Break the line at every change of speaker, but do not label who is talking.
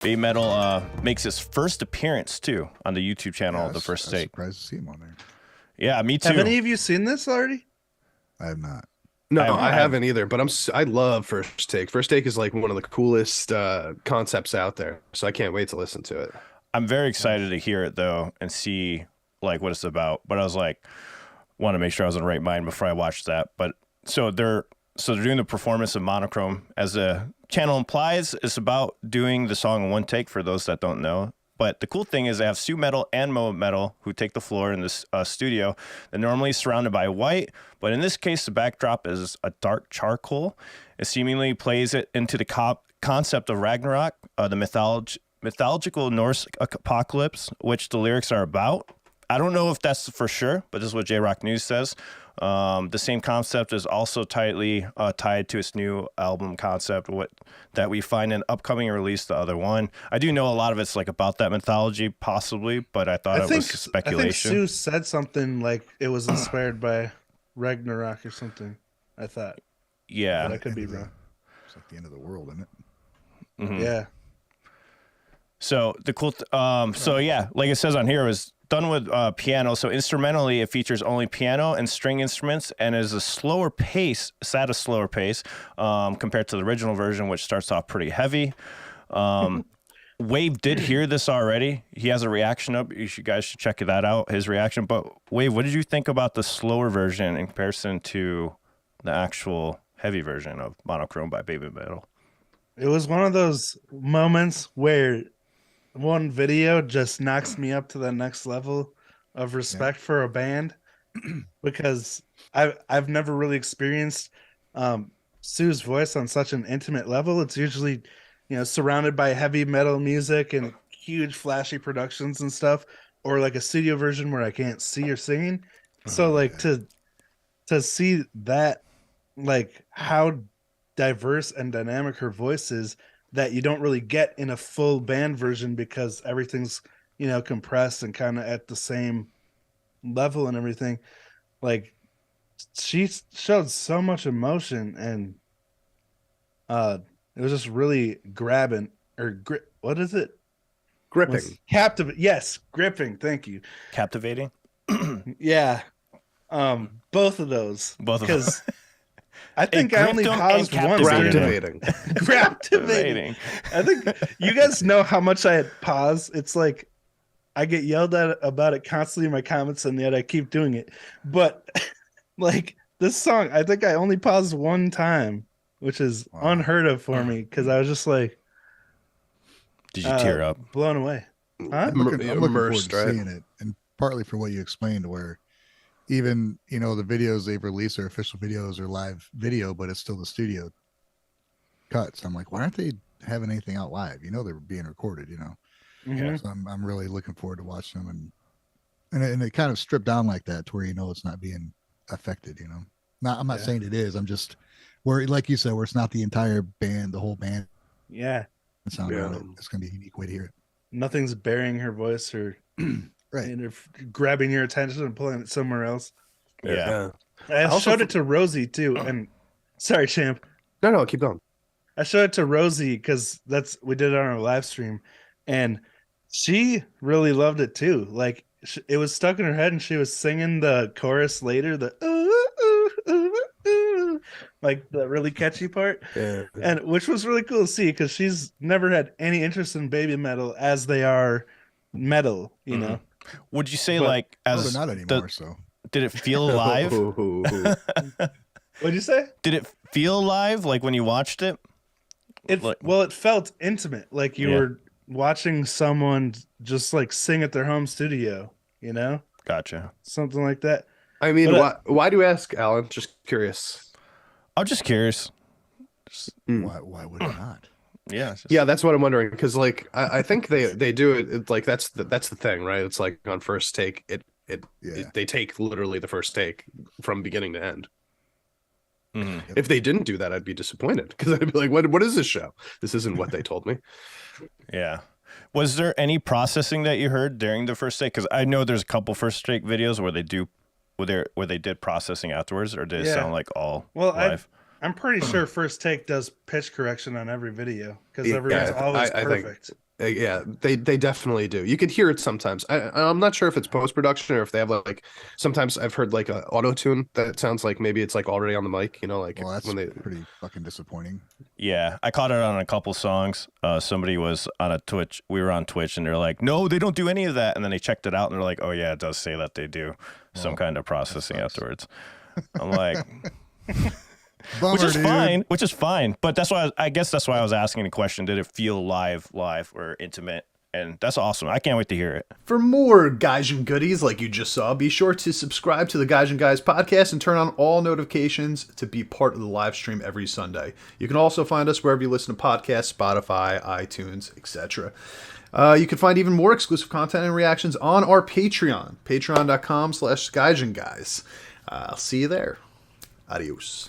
Baby Metal makes his first appearance too on the YouTube channel. The first
I'm
take.
surprised to see him on there.
Yeah, me too.
Have any of you seen this already?
I have not.
No, I haven't either, but I love First Take. First Take is like one of the coolest concepts out there, so I can't wait to listen to it.
I'm very excited to hear it though and see like what it's about. But I was like, want to make sure I was in the right mind before I watched that. But so they're doing the performance of Monochrome, as the channel implies. It's about doing the song in one take for those that don't know. But the cool thing is they have Sue Metal and Mo Metal who take the floor in this studio. They're normally surrounded by white, but in this case, the backdrop is a dark charcoal. It seemingly plays it into the concept of Ragnarok, the mythological Norse apocalypse, which the lyrics are about. I don't know if that's for sure, but this is what J-Rock News says. The same concept is also tightly tied to its new album concept, that we find in upcoming release, the other one. I do know a lot of it's like about that mythology, possibly, but I thought it was speculation.
I think Sue said something like it was inspired by Ragnarok or something. I thought.
Yeah,
but I could be wrong.
It's like the end of the world, isn't it?
Mm-hmm.
Yeah.
So the cool, so yeah, like it says on here, it was done with piano. So instrumentally, it features only piano and string instruments, and is a slower pace. It's at a slower pace compared to the original version, which starts off pretty heavy. Wave did hear this already. He has a reaction up. You guys should check that out. His reaction. But Wave, what did you think about the slower version in comparison to the actual heavy version of Monochrome by Baby Metal?
It was one of those moments where one video just knocks me up to the next level of respect for a band, because I've never really experienced Sue's voice on such an intimate level. It's usually, surrounded by heavy metal music and huge flashy productions and stuff, or like a studio version where I can't see her singing. So like to see that, like how diverse and dynamic her voice is, that you don't really get in a full band version, because everything's, compressed and kind of at the same level and everything. Like, she showed so much emotion, and it was just really grabbing, or what is it?
Gripping.
Yes, gripping. Thank you.
Captivating.
Yeah. Both of those. Because I think I only paused once. Captivating. I think you guys know how much I had paused. It's like I get yelled at about it constantly in my comments, and yet I keep doing it. But like this song, I think I only paused one time, which is unheard of for me, because I was just like,
did you tear up?
Blown away. Huh?
I'm looking forward to seeing it, and partly for what you explained, where even the videos they've released are official videos or live video, but it's still the studio cuts. I'm like, why aren't they having anything out live? They're being recorded.
Mm-hmm.
So I'm really looking forward to watching them, and it kind of stripped down like that to where it's not being affected. I'm not saying it is. I'm just where, like you said, where it's not the entire band, the whole band.
Yeah,
it's going to be a unique way to hear it.
Nothing's burying her voice or
right,
and grabbing your attention and pulling it somewhere else.
Yeah.
I showed it to Rosie too, and sorry, Champ.
No, keep going.
I showed it to Rosie because we did it on our live stream, and she really loved it too. Like it was stuck in her head, and she was singing the chorus later, the ooh, ooh, ooh, ooh, like the really catchy part, and which was really cool to see, because she's never had any interest in baby metal as they are metal,
Would you say they're
not anymore? So
did it feel alive?
What'd you say?
Did it feel alive, like when you watched it?
It felt intimate, like you were watching someone just like sing at their home studio.
Gotcha.
Something like that.
I mean, why do you ask, Alan? Just curious.
I'm just curious.
Why would it not?
Yeah, that's what I'm wondering, because like I think they do it like that's the thing, right? It's like on First Take, they take literally the first take from beginning to end.
Mm-hmm.
If they didn't do that, I'd be disappointed, because I'd be like, what is this show? This isn't what they told me.
Yeah. Was there any processing that you heard during the first take? Because I know there's a couple First Take videos where they did processing afterwards, or did it sound like all live?
I'm pretty sure First Take does pitch correction on every video, because everyone's always perfect.
Yeah, they definitely do. You could hear it sometimes. I'm not sure if it's post production or if they have like. Sometimes I've heard like a auto tune that sounds like maybe it's like already on the mic. You know, like
Well, that's
when they.
pretty fucking disappointing.
Yeah, I caught it on a couple songs. Somebody was on a Twitch. We were on Twitch, and they're like, "No, they don't do any of that." And then they checked it out, and they're like, "Oh yeah, it does say that they do some kind of processing afterwards." I'm like,
Bummer,
which is
dude.
fine, which is fine. But that's why I guess that's why I was asking the question: did it feel live, or intimate? And that's awesome. I can't wait to hear it.
For more Gaijin goodies like you just saw, be sure to subscribe to the Gaijin Guys podcast and turn on all notifications to be part of the live stream every Sunday. You can also find us wherever you listen to podcasts, Spotify, iTunes, etc. You can find even more exclusive content and reactions on our Patreon, patreon.com/Gaijin Guys. I'll see you there. Adios.